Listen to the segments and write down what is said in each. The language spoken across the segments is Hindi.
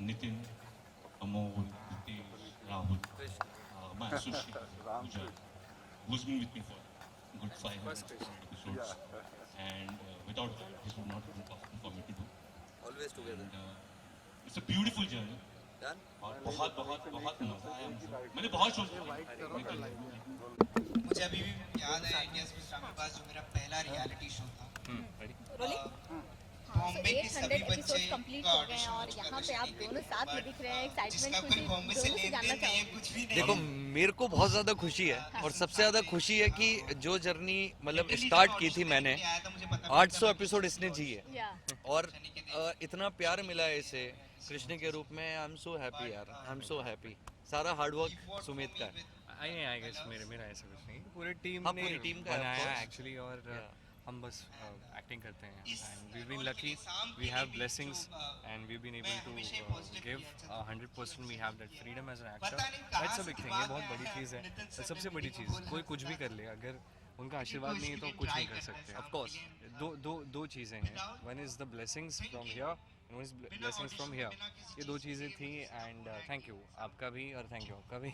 Nitin, Amol, Ritesh, Rahul, my associate, Pooja, who's been with me for good 500 episodes. And without her, this would not have been possible for me to do. Always together. And it's a beautiful journey. Done? और बहुत बहुत बहुत मजा आया मुझे। मैंने बहुत शौक किया। मुझे अभी भी याद है इंडिया स्पेस के पास जो मेरा पहला रियलिटी शो था। बॉम्बे के सभी बच्चे कंप्लीट हो गए हैं और यहाँ पे आप दोनों साथ में दिख रहे हैं। एक्साइटमेंट खुशी दोनों से जानना चाहूँगी। कुछ भी नहीं। देखो मेरे को बहुत ज़्यादा खुशी है और सबसे ज़्यादा खुशी है कि जो जर्नी मतलब स्टार्ट की थी मैंने 800 एपिसोड इसने जी है और इतना प्यार मिला है इसे कृष्ण के रूप में। आई एम सो हैप्पी यार, आई एम सो हैप्पी। सारा हार्डवर्क सुमित का है। आई गेस मेरा ऐसा कुछ नहीं, पूरे टीम हाँ, ने पूरी टीम का है, बनाया of course. एक्चुअली और हम बस एक्टिंग करते हैं and we been lucky, we have blessings and we been able to give 100%। We have that freedom as an actor. That's a big thing, ये बहुत बड़ी चीज़ है। सबसे बड़ी चीज़, कोई कुछ भी कर ले, अगर उनका आशीर्वाद नहीं है तो कुछ नहीं कर सकते। ऑफ कोर्स दो चीज़ें हैं, one is the blessings from here, one is blessings from here. ये दो चीज़ें थी एंड थैंक यू आपका भी और थैंक यू आपका भी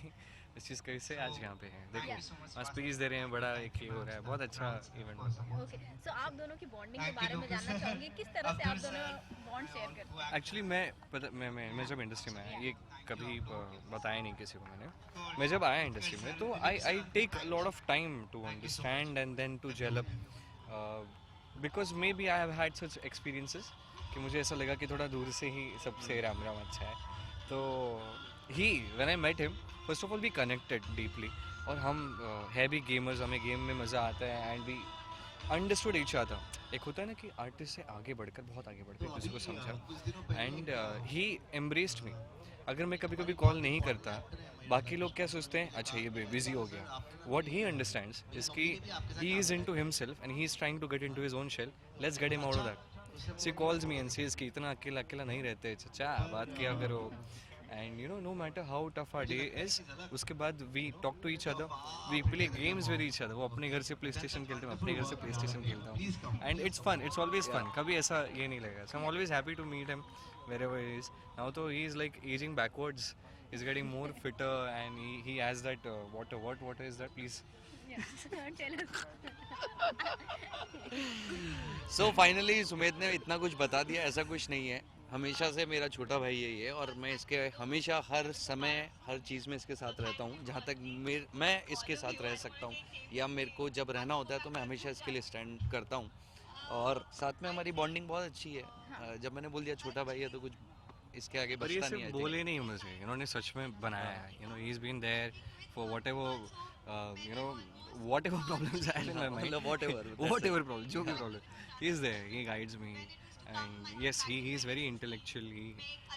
इस चीज़ का से आज यहाँ पे हैं। देखो आज स्पीच दे रहे हैं, बड़ा एक ये हो रहा है, बहुत अच्छा इवेंट हो रहा है। ओके, सो आप दोनों की बॉन्डिंग के बारे में जानना चाहूँगी, किस तरह से आप दोनों बॉन्ड शेयर करते हैं? एक्चुअली मैं जब इंडस्ट्री में आया, ये कभी बताया नहीं किसी को मैंने। मैं जब आया इंडस्ट्री में तो I take lot of time to understand and then to gel up, because maybe I have had such experiences कि मुझे ऐसा लगा कि थोड़ा दूर से ही सबसे राम राम अच्छा है। तो ही when I met him, first of all we connected deeply और हम है भी गेमर्स, हमें गेम में मज़ा आता है and we understood each other. एक होता है ना कि आर्टिस्ट से आगे बढ़कर, बहुत आगे बढ़कर किसी को समझा एंड ही एम्ब्रेस्ड मी। अगर मैं कभी कभी कॉल नहीं करता, बाकी लोग क्या सोचते हैं, अच्छा ये बिजी हो गया। व्हाट ही अंडरस्टैंड्स इज कि he is into himself and he is trying to get into his own shell. Let's get him out of that. She calls me and says कि इतना अकेला अकेला नहीं रहते, चचा बात किया करो। And you know, no matter how tough our day is, उसके बाद we talk to each other, we play games with each other. वो अपने घर से प्ले स्टेशन खेलते हैं, अपने घर से प्ले स्टेशन खेलता हूँ and it's fun, it's always fun. कभी ऐसा ये नहीं लगेगा। So I am always happy to meet him wherever he is. Now तो he is like aging backwards, he's getting more fitter and he has that what is that, please? Tell us. So finally Sumit ने इतना कुछ बता दिया। ऐसा कुछ नहीं है, हमेशा से मेरा छोटा भाई है ये और मैं इसके हमेशा हर समय हर चीज़ में इसके साथ रहता हूँ। जहाँ तक मैं इसके साथ रह सकता हूँ या मेरे को जब रहना होता है तो मैं हमेशा इसके लिए स्टैंड करता हूँ और साथ में हमारी बॉन्डिंग बहुत अच्छी है। जब मैंने बोल दिया छोटा भाई है तो कुछ इसके आगे पर ये बचता नहीं सिर्फ है। बोले नहीं मुझे, इन्होंने सच में बनाया है। You know he is been there for whatever you know whatever problems I have in my mind, whatever problem, जो भी problem, he is there, he guides me and yes he is very intellectual, he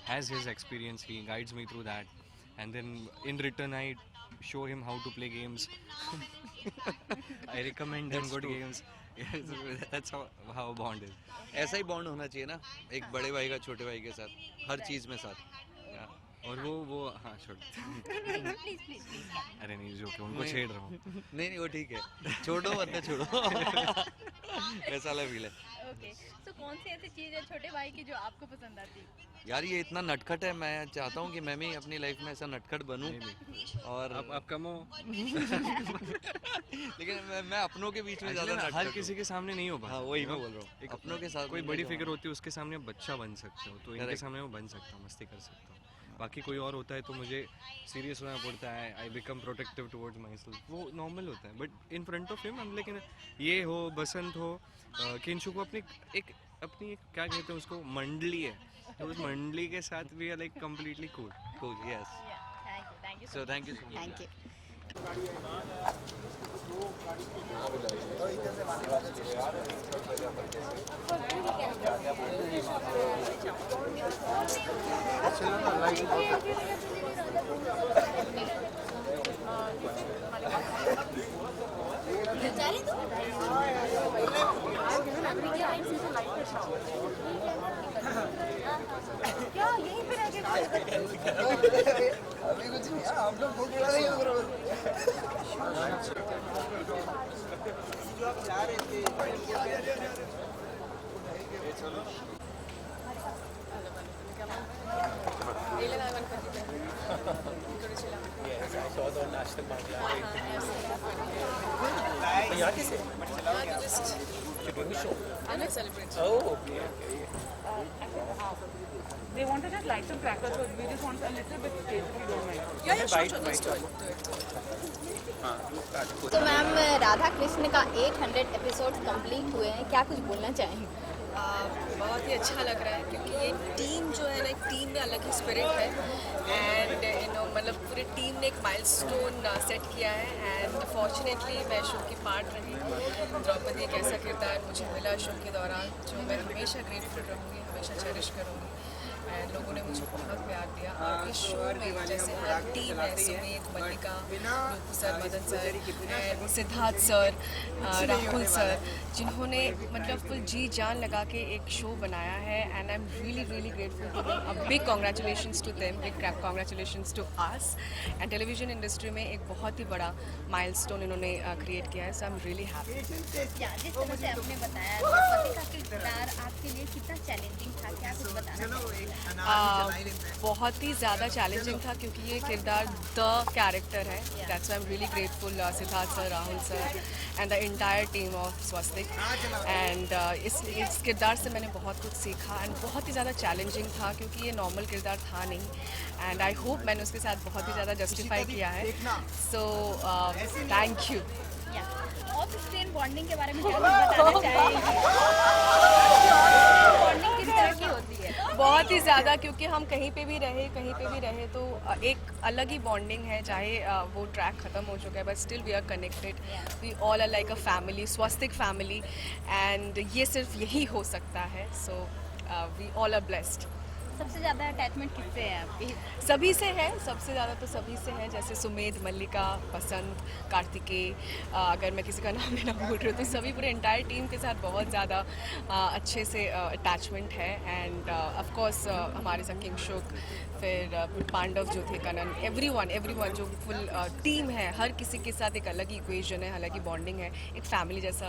has his experience, he guides me through that and then in return I show him how to play games. I recommend him good games. Yes, that's how a bond is. ऐसा ही बॉन्ड होना चाहिए ना, एक बड़े भाई का छोटे भाई के साथ, हर चीज़ में साथ। और वो हाँ छोड़ Please, please. अरे नहीं, जो कि उनको छेड़ रहा हूँ। नहीं वो ठीक है, छोड़ो वरना छोड़ो। ऐसा वाला फील है। ओके, सो कौन सी ऐसी चीज़ है छोटे भाई की जो आपको पसंद आती है? यार ये इतना नटखट है, मैं चाहता हूँ कि मैं भी अपनी लाइफ में ऐसा नटखट बनूं और आप कम हो। लेकिन मैं अपनों के बीच में ज़्यादा नटखट हर हूँ। किसी के सामने नहीं हो पाता। हाँ वही मैं बोल रहा हूँ, अपनों के साथ कोई मिलने बड़ी के फिगर बाद- होती है, उसके सामने आप बच्चा बन सकते हो, तो इनके Correct. सामने मैं बन सकता हूँ, मस्ती कर सकता हूँ। बाकी कोई और होता है तो मुझे सीरियस होना पड़ता है, I become protective towards my self, वो नॉर्मल होता है। But in front of him हम, लेकिन ये हो बसंत हो किंशु को अपनी एक क्या कहते हैं उसको, मंडली है, तो उस मंडली के साथ भी like completely cool. Cool, yes. Thank you. So thank you so much. Thank you. क्या यहीं पे रह गए? अभी कुछ नहीं है, हम लोग भूख लगा रही है बरोबर। जो आप जा रहे थे, चलो और आज तक भाग लिया यहाँ कैसे They wanted to light some crackers, so we just want a little bit of taste if you don't mind. Yeah, sure, let's do it. तो मैम राधा कृष्ण का 800 एपिसोड कंप्लीट हुए हैं, क्या कुछ बोलना चाहेंगे? बहुत ही अच्छा लग रहा है क्योंकि ये टीम जो है ना, एक टीम में अलग ही स्पिरिट है एंड मतलब पूरी टीम ने एक माइलस्टोन सेट किया है एंड फॉर्चुनेटली मैं शो की पार्ट रही। द्रौपदी एक ऐसा किरदार मुझे मिला शो के दौरान जो मैं हमेशा ग्रेटफुल रहूँगी, हमेशा चेरिश करूँगी एंड लोगों ने मुझे बहुत प्यार दिया। और इस शो में जैसे हर टीम है, Sumedh, Mallika, Rupu sir, Madan sir and Siddharth sir, Rahul sir, जिन्होंने मतलब फुल जी जान लगा के एक शो बनाया है and I am really grateful to them. A big congratulations to them, big congratulations to us and television industry में एक बहुत ही बड़ा माइलस्टोन इन्होंने क्रिएट किया है, सो आई एम रियली हैप्पी। जिस तरह से आपने बताया द्रौपदी का किरदार आपके लिए कितना चैलेंजिंग था, क्या कुछ बताना चाहेंगे? बहुत ही ज़्यादा चैलेंजिंग था क्योंकि ये किरदार द कैरेक्टर है। That's I am really grateful Siddharth sir, Rahul sir and the entire team of Swastik and इस किरदार से मैंने बहुत कुछ सीखा एंड बहुत ही ज़्यादा चैलेंजिंग था क्योंकि ये नॉर्मल किरदार था नहीं एंड आई होप मैंने उसके साथ बहुत ही ज़्यादा जस्टिफाई किया है, so thank you. Of screen bonding के बारे में क्या कुछ बताना चाहेंगे? बॉन्डिंग किस तरह की होती है? बहुत ही ज़्यादा, क्योंकि हम कहीं पे भी रहे तो एक अलग ही बॉन्डिंग है, चाहे वो ट्रैक ख़त्म हो चुका है but still we are connected, we all are like a family, Swastik family and ये सिर्फ यही हो सकता है, so we all are blessed. सबसे ज़्यादा अटैचमेंट किससे है आपकी? सभी से है, सबसे ज़्यादा तो सभी से है, जैसे सुमेध, मल्लिका, बसंत, कार्तिकेय, अगर मैं किसी का नाम लेना भूल रही हूँ तो सभी पूरे एंटायर टीम के साथ बहुत ज़्यादा अच्छे से अटैचमेंट है एंड ऑफ कोर्स हमारे साथ किंगशुक, फिर पांडव जो थे, कनन, एवरीवन जो फुल टीम है, हर किसी के साथ एक अलग ही इक्वेशन है, अलग ही बॉन्डिंग है, एक फैमिली जैसा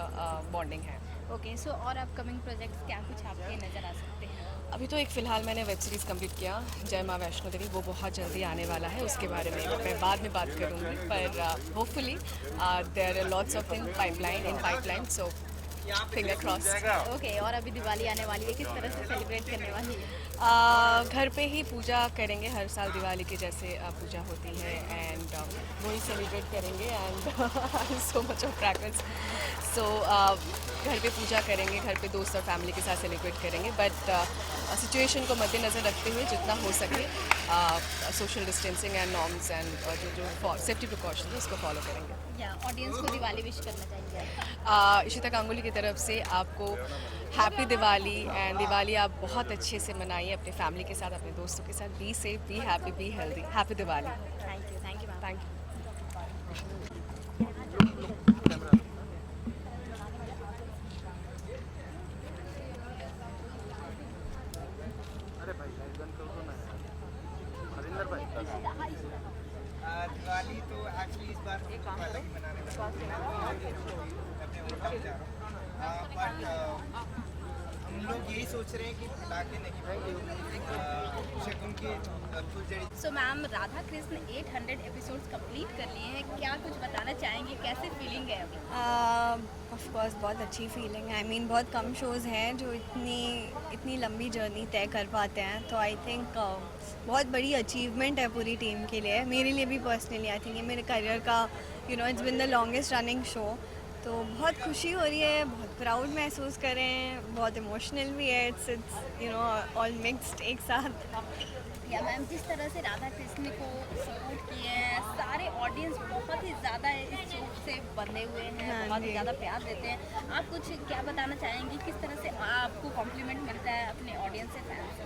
बॉन्डिंग है। ओके, सो और अपकमिंग प्रोजेक्ट्स क्या कुछ आपके नज़र आ सकते हैं? अभी तो एक फ़िलहाल मैंने वेब सीरीज़ कंप्लीट किया, जय माँ वैष्णो देवी, वो बहुत जल्दी आने वाला है, उसके बारे में मैं बाद में बात करूँगी, पर hopefully there are lots of in pipeline, so finger cross. Okay, और अभी दिवाली आने वाली है, किस तरह से सेलिब्रेट करने वाली है? घर पे ही पूजा करेंगे, हर साल दिवाली के जैसे पूजा होती है एंड वही सेलिब्रेट करेंगे and so much of crackers, so घर पे पूजा करेंगे, घर पे दोस्त और फैमिली के साथ सेलिब्रेट करेंगे, बट सिचुएशन को मद्देनज़र रखते हुए जितना हो सके social distancing and norms and जो सेफ्टी प्रिकॉशंस है उसको फॉलो करेंगे। या ऑडियंस को दिवाली विश करना चाहिए? इशिता गांगुली की तरफ से आपको हैप्पी दिवाली एंड दिवाली आप बहुत अच्छे से मनाइए अपने फैमिली के साथ, अपने दोस्तों के साथ। Be safe, be happy, be healthy. Happy Diwali. Thank you ma'am. Thank you. Diwali तो एक्चुअली इस बार अलग ही मनाने बट हम लोग यही सोच रहे हैं कि पटाखे नहीं शगुन की फुलझड़ी। So ma'am, Radha Krishna 800 episodes complete कर लिए हैं, क्या कुछ बताना चाहेंगे, कैसे फीलिंग है अभी? ऑफ कोर्स बहुत अच्छी फीलिंग है। आई मीन बहुत कम शोज़ हैं जो इतनी लंबी जर्नी तय कर पाते हैं, तो आई थिंक बहुत बड़ी अचीवमेंट है पूरी टीम के लिए, मेरे लिए भी पर्सनली। आई थिंक ये मेरे करियर का it's been the longest running show, तो बहुत खुशी हो रही है, बहुत प्राउड महसूस कर रहे हैं, बहुत इमोशनल भी है। इट्स ऑल मिक्स्ड एक साथ। या मैम, जिस तरह से राधा कृष्ण को सपोर्ट किए हैं, सारे ऑडियंस बहुत ही ज़्यादा इस शो से बंधे हुए हैं, हाँ बहुत ही जी। ज़्यादा प्यार देते हैं। आप कुछ क्या बताना चाहेंगी, किस तरह से आपको कॉम्प्लीमेंट मिलता है अपने ऑडियंस से, फैंस से?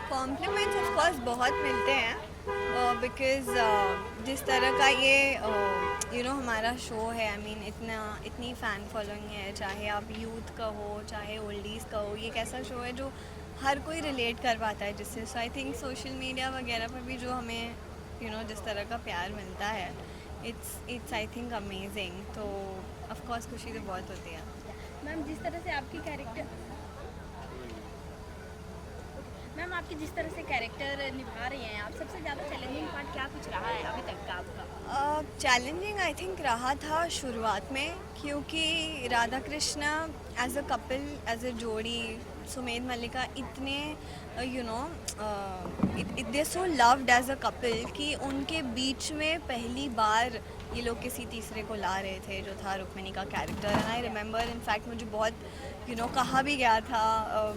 कॉम्प्लीमेंट्स ऑफ कोर्स बहुत मिलते हैं, बिकॉज़ जिस तरह का ये हमारा शो है, आई मीन इतनी फ़ैन फॉलोइंग है, चाहे आप यूथ का हो चाहे ओल्डीज़ का हो, ये एक ऐसा शो है जो हर कोई रिलेट कर पाता है जिससे। सो आई थिंक सोशल मीडिया वगैरह पर भी जो हमें जिस तरह का प्यार मिलता है, इट्स आई थिंक अमेजिंग। तो ऑफ कोर्स खुशी तो बहुत होती है। मैम, जिस तरह से आपकी कैरेक्टर मैम आपके जिस तरह से कैरेक्टर निभा रही हैं आप, सबसे ज़्यादा चैलेंजिंग पार्ट क्या कुछ रहा है अभी तक का आपका? चैलेंजिंग आई थिंक रहा था शुरुआत में, क्योंकि Radha Krishna as a couple, as a जोड़ी, सुमेध मल्लिका इतने you know they so loved as a couple कि उनके बीच में पहली बार ये लोग किसी तीसरे को ला रहे थे जो था रुक्मिणी का character. And I remember in fact मुझे बहुत कहा भी गया था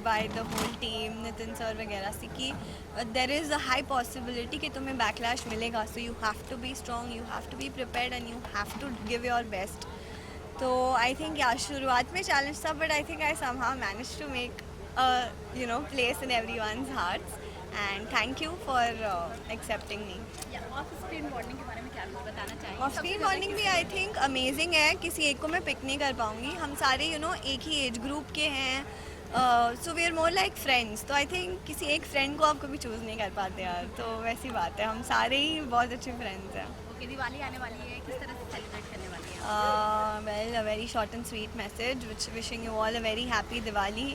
by the whole team, Nitin sir वगैरह से, कि there is a high possibility कि तुम्हें बैकलैश मिलेगा, so you have to be strong, you have to be prepared and you have to give your best. तो आई थिंक शुरुआत में चैलेंज था, but I think I somehow manage to make place in everyone's hearts, and thank you for accepting me. Of screen bonding के बारे में क्या कुछ बताना चाहेंगे? ऑफ स्क्रीन बॉन्डिंग भी आई थिंक अमेजिंग है। किसी एक को मैं पिक नहीं कर पाऊँगी, हम सारे एक ही एज ग्रुप के हैं, so we are more like friends. तो आई थिंक किसी एक फ्रेंड को आप कभी चूज़ नहीं कर पाते यार, तो वैसी बात है, हम सारे ही बहुत अच्छे फ्रेंड्स हैं। ओके, दिवाली आने वाली है, किस तरह से सेलिब्रेट करने वाली है? Well, a very short and sweet message, which wishing you all a very happy Diwali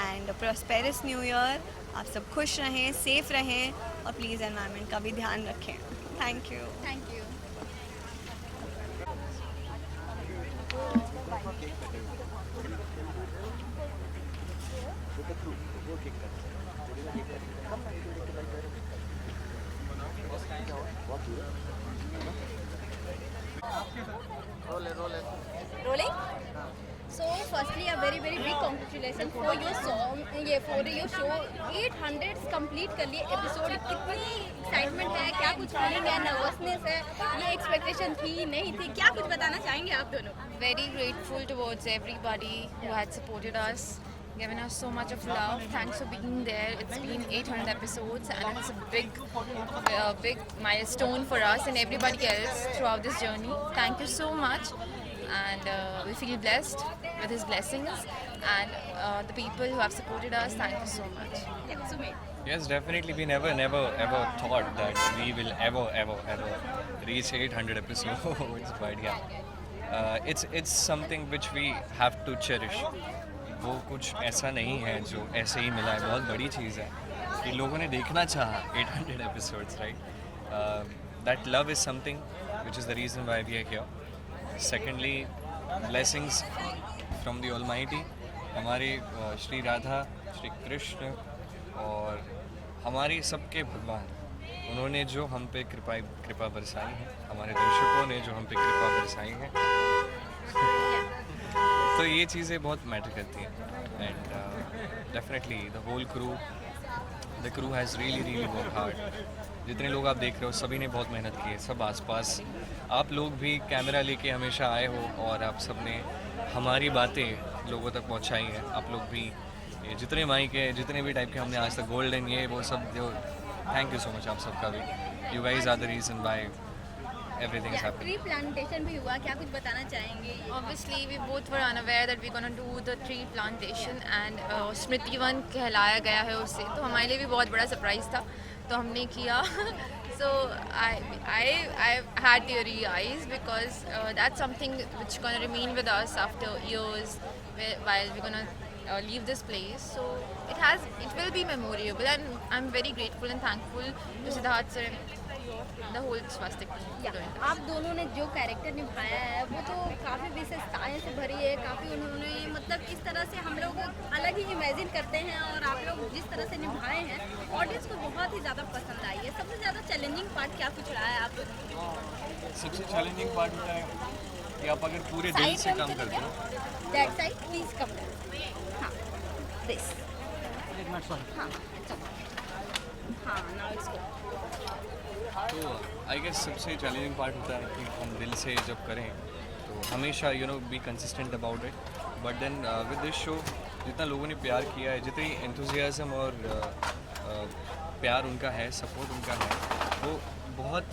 and a prosperous New Year. आप सब खुश रहें, सेफ रहें और प्लीज़ एनवायरनमेंट का भी ध्यान रखें। Thank you. Thank you. Rolling? So firstly a very very big congratulations for your song, ये for your show 800 complete कर लिए एपिसोड। कितनी एक्साइटमेंट है, क्या कुछ फीलिंग है, नर्वसनेस है, ये एक्सपेक्टेशन थी नहीं थी, क्या कुछ बताना चाहेंगे आप दोनों? Very grateful towards everybody who had supported us, given us so much of love. Thanks for being there. It's been 800 episodes and it's a big milestone for us and everybody else throughout this journey. Thank you so much, and we feel blessed with his blessings, and the people who have supported us, thank you so much. Yes, definitely. We never ever thought that we will ever reach 800 episodes, but yeah, it's something which we have to cherish. वो कुछ ऐसा नहीं है जो ऐसे ही मिला है, बहुत बड़ी चीज़ है कि लोगों ने देखना चाहा 800 episodes, right? That love is something which is the reason why we are here. Secondly, blessings from the Almighty, हमारे श्री राधा, श्री कृष्ण और हमारे सबके भगवान, उन्होंने जो हम पे कृपा बरसाई है, हमारे दर्शकों ने जो हम पे कृपा बरसाई है, तो ये चीज़ें बहुत मैटर करती हैं। And definitely the whole crew has really work hard. जितने लोग आप देख रहे हो सभी ने बहुत मेहनत की है, सब आसपास आप लोग भी कैमरा लेके हमेशा आए हो और आप सब ने हमारी बातें लोगों तक पहुंचाई है। आप लोग भी जितने माइक है, जितने भी टाइप के हमने आज तक गोल्डन ये वो सब जो, थैंक यू सो मच आप सबका भी। You guys are the reason why everything is happening. Tree plantation भी हुआ, क्या कुछ बताना चाहेंगे? Obviously, we both were unaware that we're gonna do the tree plantation, and Smriti one कहलाया गया है उससे, तो हमारे लिए भी बहुत बड़ा सरप्राइज था, तो हमने किया। So I had teary eyes because that's something which gonna remain with us after years while we're gonna leave this place. So it will be memorable, and I'm very grateful and thankful to Siddharth sir and the whole Swastik team for doing that. आप दोनों ने जो कैरेक्टर निभाया है वो तो काफ़ी विशेषताएं से भरी है, काफ़ी उन्होंने मतलब इस तरह से हम लोग अलग ही इमेजिन करते हैं, और आप लोग जिस तरह से निभाए हैं ऑडियंस को बहुत ही ज़्यादा पसंद आई है। सबसे ज़्यादा चैलेंजिंग पार्ट क्या कुछ रहा है आप लोगों को? सबसे चैलेंजिंग पार्ट होता है कि आप अगर पूरे दिल से काम करते हो। That side please come. हाँ, दिस। हाँ, नाउ इट्स गुड। तो आई गेस सबसे चैलेंजिंग पार्ट होता है कि हम दिल से जब करें तो हमेशा be consistent about it, but then with this show जितना लोगों ने प्यार किया है, जितनी एंथुजियाज्म और प्यार उनका है, सपोर्ट उनका है, वो बहुत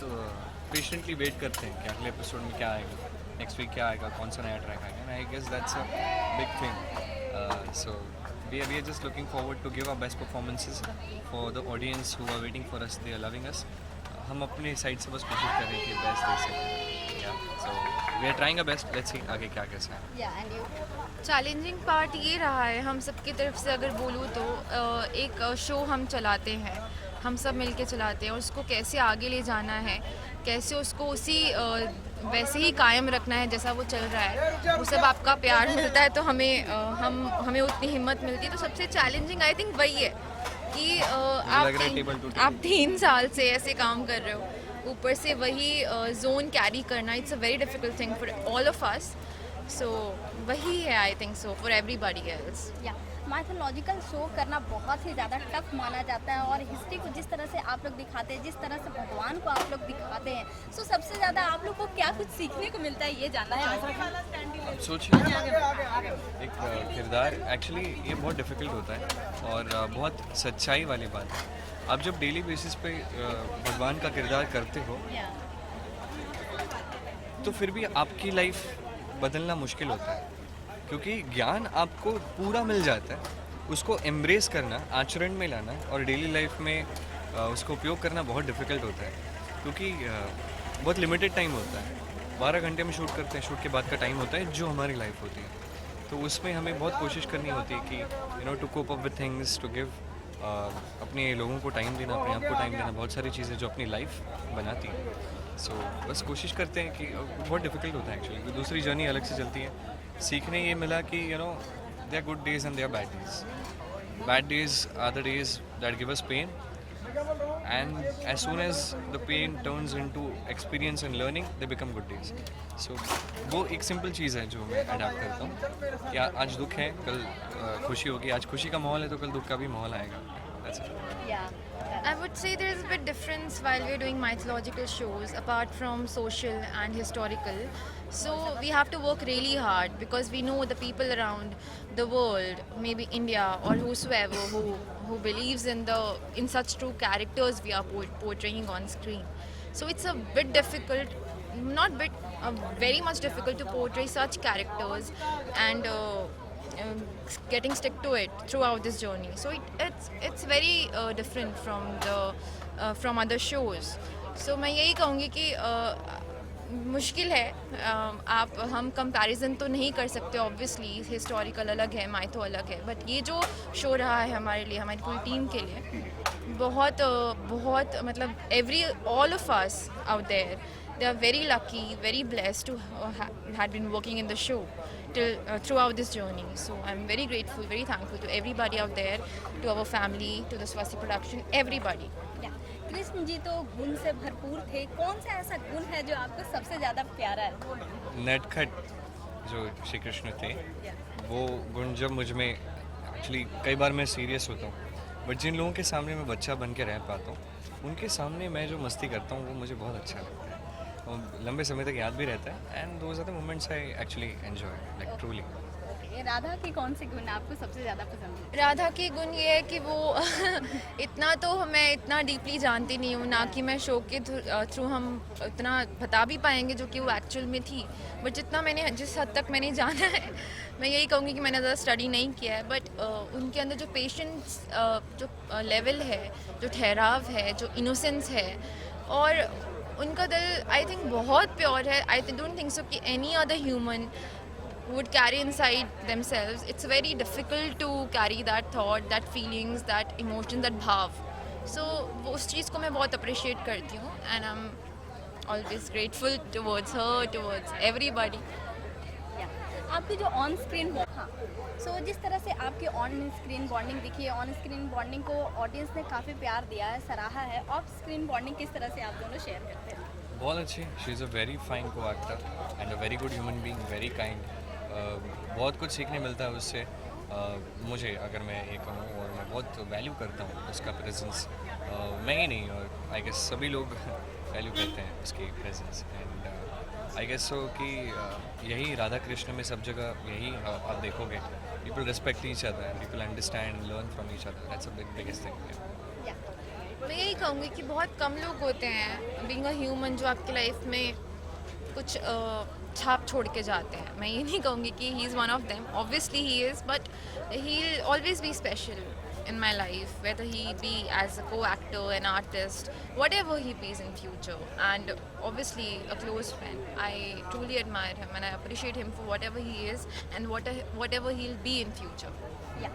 पेशेंटली वेट करते हैं कि अगले एपिसोड में क्या आएगा, नेक्स्ट वीक क्या आएगा, कौन सा नया ट्रैक आएगा। And I guess that's a big thing. So we are just looking forward to give our best performances for the audience who are waiting for us, they are loving us. हम अपने साइड से बस कोशिश कर रहे हैं कि बेस्ट दे सकें। So we are trying a best, let's see आगे क्या कैसा है। या एंड यू चैलेंजिंग पार्ट ये रहा है हम सब की तरफ से अगर बोलूँ तो एक शो हम चलाते हैं, हम सब मिलके चलाते हैं, उसको कैसे आगे ले जाना है, कैसे उसको उसी वैसे ही कायम रखना है जैसा वो चल रहा है, वो सब आपका प्यार मिलता है तो हमें उतनी हिम्मत मिलती है। तो सबसे चैलेंजिंग आई थिंक वही है कि लग रहा है table to table। आप 3 साल से ऐसे काम कर रहे हो, ऊपर से वही जोन कैरी करना, it's a very difficult thing for all of us. So वही है I think so for everybody else. या माइथोलॉजिकल शो करना बहुत ही ज़्यादा टफ माना जाता है और हिस्ट्री को जिस तरह से आप लोग दिखाते हैं, जिस तरह से भगवान को आप लोग दिखाते हैं, सो सबसे ज़्यादा आप लोग को क्या कुछ सीखने को मिलता है ये जानना है। अब सोचिए एक किरदार, एक्चुअली ये बहुत डिफ़िकल्ट होता है और बहुत सच्चाई वाली बात है। आप जब डेली बेसिस पे भगवान का किरदार करते हो तो फिर भी आपकी लाइफ बदलना मुश्किल होता है, क्योंकि ज्ञान आपको पूरा मिल जाता है, उसको एम्ब्रेस करना, आचरण में लाना और डेली लाइफ में उसको उपयोग करना बहुत डिफ़िकल्ट होता है, क्योंकि बहुत लिमिटेड टाइम होता है। 12 घंटे में शूट करते हैं, शूट के बाद का टाइम होता है जो हमारी लाइफ होती है, तो उसमें हमें बहुत कोशिश करनी होती है कि to cope up with things, to give अपने लोगों को टाइम देना, अपने आप को टाइम देना, बहुत सारी चीज़ें जो अपनी लाइफ बनाती हैं। सो बस कोशिश करते हैं कि बहुत डिफ़िकल्ट होता है एक्चुअली, दूसरी जर्नी अलग से चलती है। सीखने ये मिला कि there are good days and there are bad days. Bad days are the days that give us pain, and as soon as the pain turns into experience and learning, they become good days. So वो एक सिंपल चीज़ है जो मैं अडैप्ट करता हूँ कि आज दुख है, कल खुशी होगी, आज खुशी का माहौल है तो कल दुख का भी माहौल आएगा। That's it. I would say there is a bit difference while we're doing mythological shows apart from social and historical. So we have to work really hard because we know the people around the world, maybe India or whosoever who believes in such true characters we are portraying on screen. So it's a bit difficult, not bit, very much difficult to portray such characters and getting stick to it throughout this journey. So it's very different from other shows. So मैं यही कहूँगी कि मुश्किल है, हम कंपैरिजन तो नहीं कर सकते ऑब्वियसली, हिस्टोरिकल अलग है, माइथो अलग है, बट ये जो शो रहा है हमारे लिए, हमारी पूरी टीम के लिए बहुत मतलब all of us out there, they are very lucky, very blessed to had been working in the show throughout this journey. So I'm very grateful, very thankful to everybody out there, to our family, to the Swasti production, everybody. Krishna ji तो गुण से भरपूर थे, कौन सा ऐसा गुण है जो आपको सबसे ज़्यादा प्यारा है? नटखट जो श्री कृष्ण थे, वो गुण जब मुझ में, एक्चुअली कई बार मैं सीरियस होता हूँ, बट जिन लोगों के सामने मैं बच्चा बन के रह पाता हूँ, उनके सामने मैं जो मस्ती करता हूँ वो मुझे बहुत अच्छा लगता है और लंबे समय तक याद भी रहता है। And those are the moments I actually enjoy, like truly. Radha की कौन सी गुण आपको सबसे ज़्यादा पसंद है? राधा की गुण ये है कि वो इतना तो मैं इतना डीपली जानती नहीं हूँ, ना कि मैं शो के थ्रू हम इतना बता भी पाएंगे जो कि वो एक्चुअल में थी, बट जिस हद तक मैंने जाना है, मैं यही कहूँगी कि मैंने ज़्यादा स्टडी नहीं किया है, बट उनके अंदर जो पेशेंस, जो लेवल है, जो ठहराव है, जो इनोसेंस है, और उनका दिल आई थिंक बहुत प्योर है। आई डोंट थिंक सो कि any other human would carry inside themselves. It's very difficult to carry that thought, that feelings, that emotion, that bhav. So वो उस चीज़ को मैं बहुत appreciate करती हूँ and I'm always grateful towards her, towards everybody. आपकी जो ऑन स्क्रीन सो जिस तरह से आपकी ऑन स्क्रीन बॉन्डिंग दिखी है, ऑन स्क्रीन बॉन्डिंग को ऑडियंस ने काफ़ी प्यार दिया है, सराहा है। ऑफ स्क्रीन बॉन्डिंग किस तरह से आप दोनों शेयर करते हैं? बहुत अच्छी, she is a very fine co-actor and a very good human being, very kind. बहुत कुछ सीखने मिलता है उससे मुझे, अगर मैं ये कहूँ, और मैं बहुत वैल्यू करता हूँ उसका प्रेजेंस। मैं ही नहीं, और आई गेस सभी लोग वैल्यू करते हैं उसकी presence. And I guess so कि यही राधा कृष्ण में सब जगह यही आप देखोगे, people respect each other, people understand, learn from each other, that's a biggest thing. मैं यही कहूँगी कि बहुत कम लोग होते हैं बीइंग अ ह्यूमन जो आपकी लाइफ में कुछ छाप छोड़ के जाते हैं। मैं ये नहीं कहूँगी कि he is one of them, obviously he is, but he will always be special in my life, whether he be as a co-actor, an artist, whatever he be in future, and obviously a close friend. I truly admire him and I appreciate him for whatever he is and whatever he'll be in future. या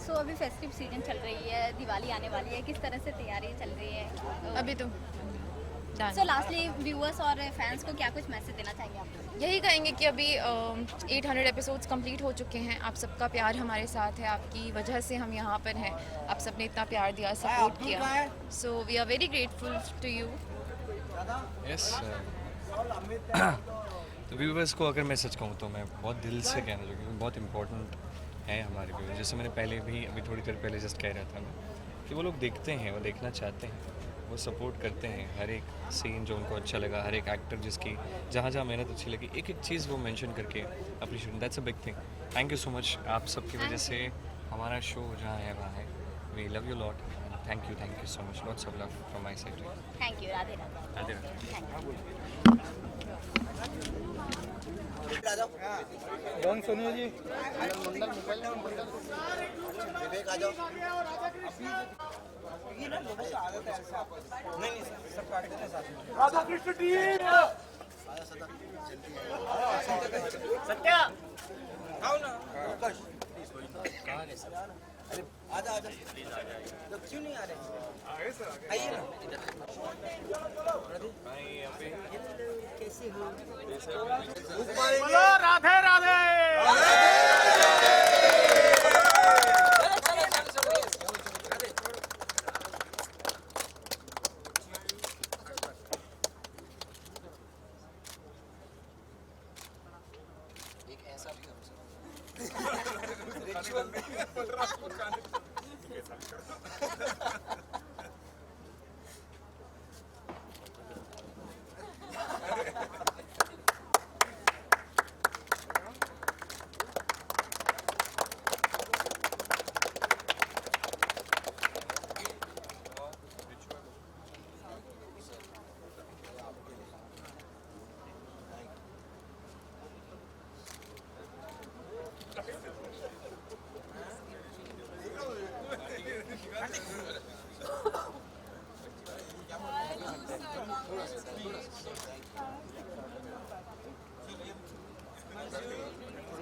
सो अभी फेस्टिव सीजन चल रही है, दिवाली आने वाली है, किस तरह से तैयारी चल रही है? अभी तो done. सो लास्टली व्यूअर्स और फैंस को क्या कुछ मैसेज देना चाहेंगे आप? यही कहेंगे कि अभी 800 एपिसोड्स कंप्लीट हो चुके हैं। आप सबका प्यार हमारे साथ है, आपकी वजह से हम यहाँ पर हैं। आप सबने इतना प्यार दिया, सपोर्ट किया, so we are very grateful to you. Yes तो व्यूवर्स को अगर मैं सच कहूँ तो मैं बहुत दिल से कहना चाहूँगा, क्योंकि बहुत इंपॉर्टेंट है हमारे व्यूवर्स। जैसे मैंने पहले भी अभी थोड़ी देर पहले जस्ट कह रहा था मैं कि वो लोग देखते हैं, वो देखना चाहते हैं, वो सपोर्ट करते हैं हर एक सीन जो उनको अच्छा लगा, हर एक एक्टर जिसकी जहाँ जहाँ मेहनत अच्छी लगी, एक एक चीज़ वो मेंशन करके appreciate, that's a big thing. Thank you so much, आप सबकी वजह से हमारा शो जहाँ है वहाँ है। We love you lot, thank you so much, lots of love from my side. Thank you, Radhe Radhe. Radhe Radhe. Don Sonu ji, Vivek आ जाओ। राधा कृष्ण टीम, सत्या आओ ना। अरे आजा आजा, तो क्यों नहीं आ रहे? आइए ना। कैसे हो? राधे राधे।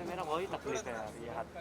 मेरा वही तकलीफ है यार, ये हाथ का।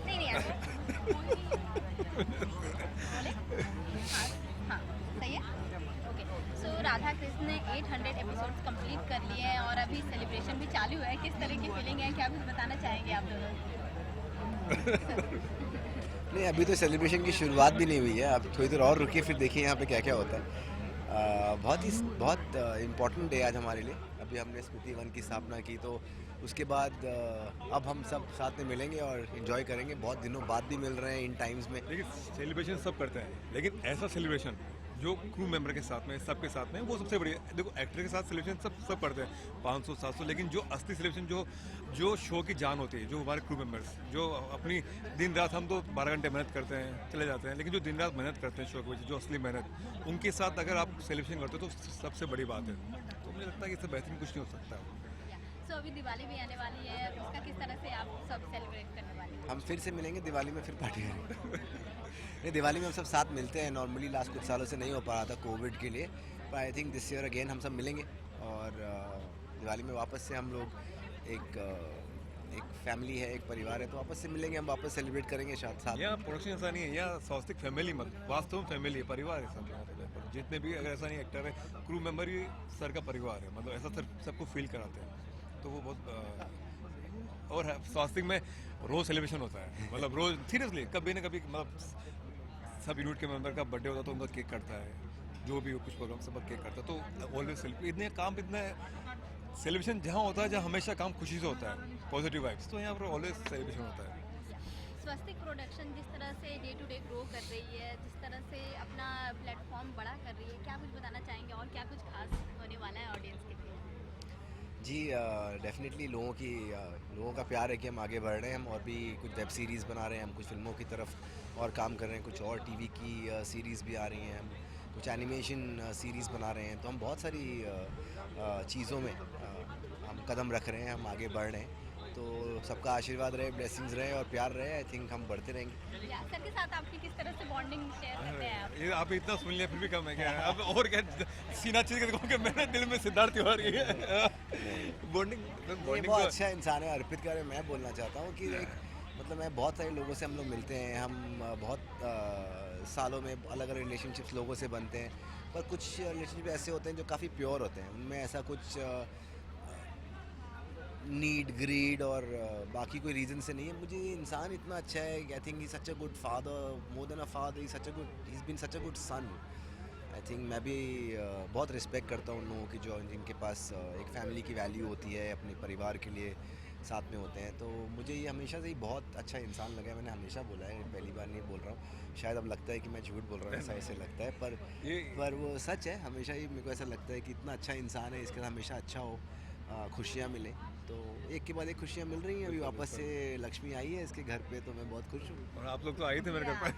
नहीं नहीं ऐसे हाँ सही है। ओके सो राधा कृष्ण ने 800 एपिसोड्स कंप्लीट कर लिए हैं और अभी सेलिब्रेशन भी चालू है। किस तरह की फीलिंग है, क्या कुछ बताना चाहेंगे आप दोनों? नहीं, अभी तो सेलिब्रेशन की शुरुआत भी नहीं हुई है। आप थोड़ी देर और रुकिए, फिर देखिए यहाँ पे क्या क्या होता है। बहुत इम्पोर्टेंट डे आज हमारे लिए। अभी हमने स्मृति वन की स्थापना की, तो उसके बाद अब हम सब साथ में मिलेंगे और एंजॉय करेंगे। बहुत दिनों बाद भी मिल रहे हैं इन टाइम्स में। लेकिन सेलिब्रेशन सब करते हैं, लेकिन ऐसा सेलिब्रेशन जो क्रू मेंबर के साथ में, सबके साथ में, वो सबसे बड़ी है। देखो एक्टर के साथ सेलिब्रेशन सब करते हैं 500-700, लेकिन जो असली सेलिब्रेशन जो शो की जान होती है, जो हमारे क्रू मेंबर्स जो अपनी दिन रात, हम तो 12 घंटे मेहनत करते हैं, चले जाते हैं, लेकिन जो दिन रात मेहनत करते हैं शो की वजह, जो असली मेहनत, उनके साथ अगर आप सेलिब्रेशन करते हो तो सबसे बड़ी बात है। तो मुझे लगता है कि इससे बेहतरीन कुछ नहीं हो सकता। सो अभी दिवाली भी आने वाली है, उसका किस तरह से आप सब सेलिब्रेट करने वाले हैं? हम फिर से मिलेंगे दिवाली में, फिर पार्टी करेंगे। नहीं, दिवाली में हम सब साथ मिलते हैं, नॉर्मली लास्ट कुछ सालों से नहीं हो पा रहा था कोविड के लिए, पर I think this year again हम सब मिलेंगे और दिवाली में वापस से हम लोग एक फैमिली है, एक परिवार है, तो वापस से मिलेंगे, हम वापस सेलिब्रेट करेंगे साथ। यहाँ प्रोडक्शन ऐसा नहीं है, यहाँ स्वास्तिक फैमिली मत, वास्तव में फैमिली है, परिवार है सब। यहाँ जितने भी अगर ऐसा नहीं एक्टर है, क्रू मेंबर ही सर का परिवार है, मतलब ऐसा सर सबको फील कराते हैं, तो वो बहुत और स्वास्तिक में रोज सेलिब्रेशन होता है, मतलब रोज सीरियसली कभी ना कभी, मतलब सब यूनिट के मेंबर का बर्थडे होता है तो उनका केक कटता है, जो भी कुछ प्रोग्राम सब केक कटता है, तो ऑलवेज इतने काम, इतने सेलिब्रेशन जहाँ होता है, जहाँ हमेशा काम खुशी से होता है, पॉजिटिव वाइब्स, तो यहाँ पर ऑलवेज सेलिब्रेशन होता है। स्वस्तिक प्रोडक्शन जिस तरह से डे टू डे ग्रो कर रही है, जिस तरह से अपना प्लेटफॉर्म बड़ा कर रही है, क्या कुछ बताना चाहेंगे और क्या कुछ खास होने वाला है ऑडियंस के लिए? जी डेफिनेटली लोगों का प्यार है कि हम आगे बढ़ रहे हैं, हम और भी कुछ वेब सीरीज़ बना रहे हैं, हम कुछ फिल्मों की तरफ और काम कर रहे हैं, कुछ और टीवी की सीरीज़ भी आ रही हैं, हम कुछ एनिमेशन सीरीज़ बना रहे हैं, तो हम बहुत सारी चीज़ों में हम कदम रख रहे हैं, हम आगे बढ़ रहे हैं, तो सबका आशीर्वाद रहे, ब्लेसिंग्स रहे और प्यार रहे, आई थिंक हम बढ़ते रहेंगे। सर के साथ आपकी किस तरह से बॉन्डिंग शेयर करते हैं आप? ये आप इतना सुन लिया फिर भी कम है क्या? अब और क्या सीना चीज के देखो कि मेरे दिल में सिद्धार्थ तिवारी है। बॉन्डिंग ये बहुत अच्छा इंसान है अर्पित का। मैं बोलना चाहता हूँ कि एक मतलब मैं बहुत सारे लोगों से हम लोग मिलते हैं, हम बहुत सालों में अलग अलग रिलेशनशिप्स लोगों से बनते हैं, पर कुछ रिलेशनशिप ऐसे होते हैं जो काफ़ी प्योर होते हैं, उनमें ऐसा कुछ नीड ग्रीड और बाकी कोई रीज़न से नहीं है। मुझे इंसान इतना अच्छा है, I think he such a good father, more than a father, he such a good, he is been such a good son. I think मैं भी बहुत रिस्पेक्ट करता हूँ उन लोगों की जो जिनके पास एक फैमिली की वैल्यू होती है, अपने परिवार के लिए साथ में होते हैं, तो मुझे ये हमेशा से ही बहुत अच्छा इंसान लगा है। मैंने हमेशा बोला है, पहली बार नहीं बोल रहा हूँ, शायद अब लगता है कि मैं झूठ बोल रहा हूँ, ऐसा लगता है, पर वो सच है। हमेशा ही मेरे को ऐसा लगता है कि इतना अच्छा इंसान है, इसके साथ हमेशा अच्छा हो, खुशियाँ मिले, तो एक के बाद एक खुशियाँ मिल रही हैं। अभी वापस से लक्ष्मी आई है इसके घर पे, तो मैं बहुत खुश हूँ। और आप लोग तो आए थे मेरे घर पे।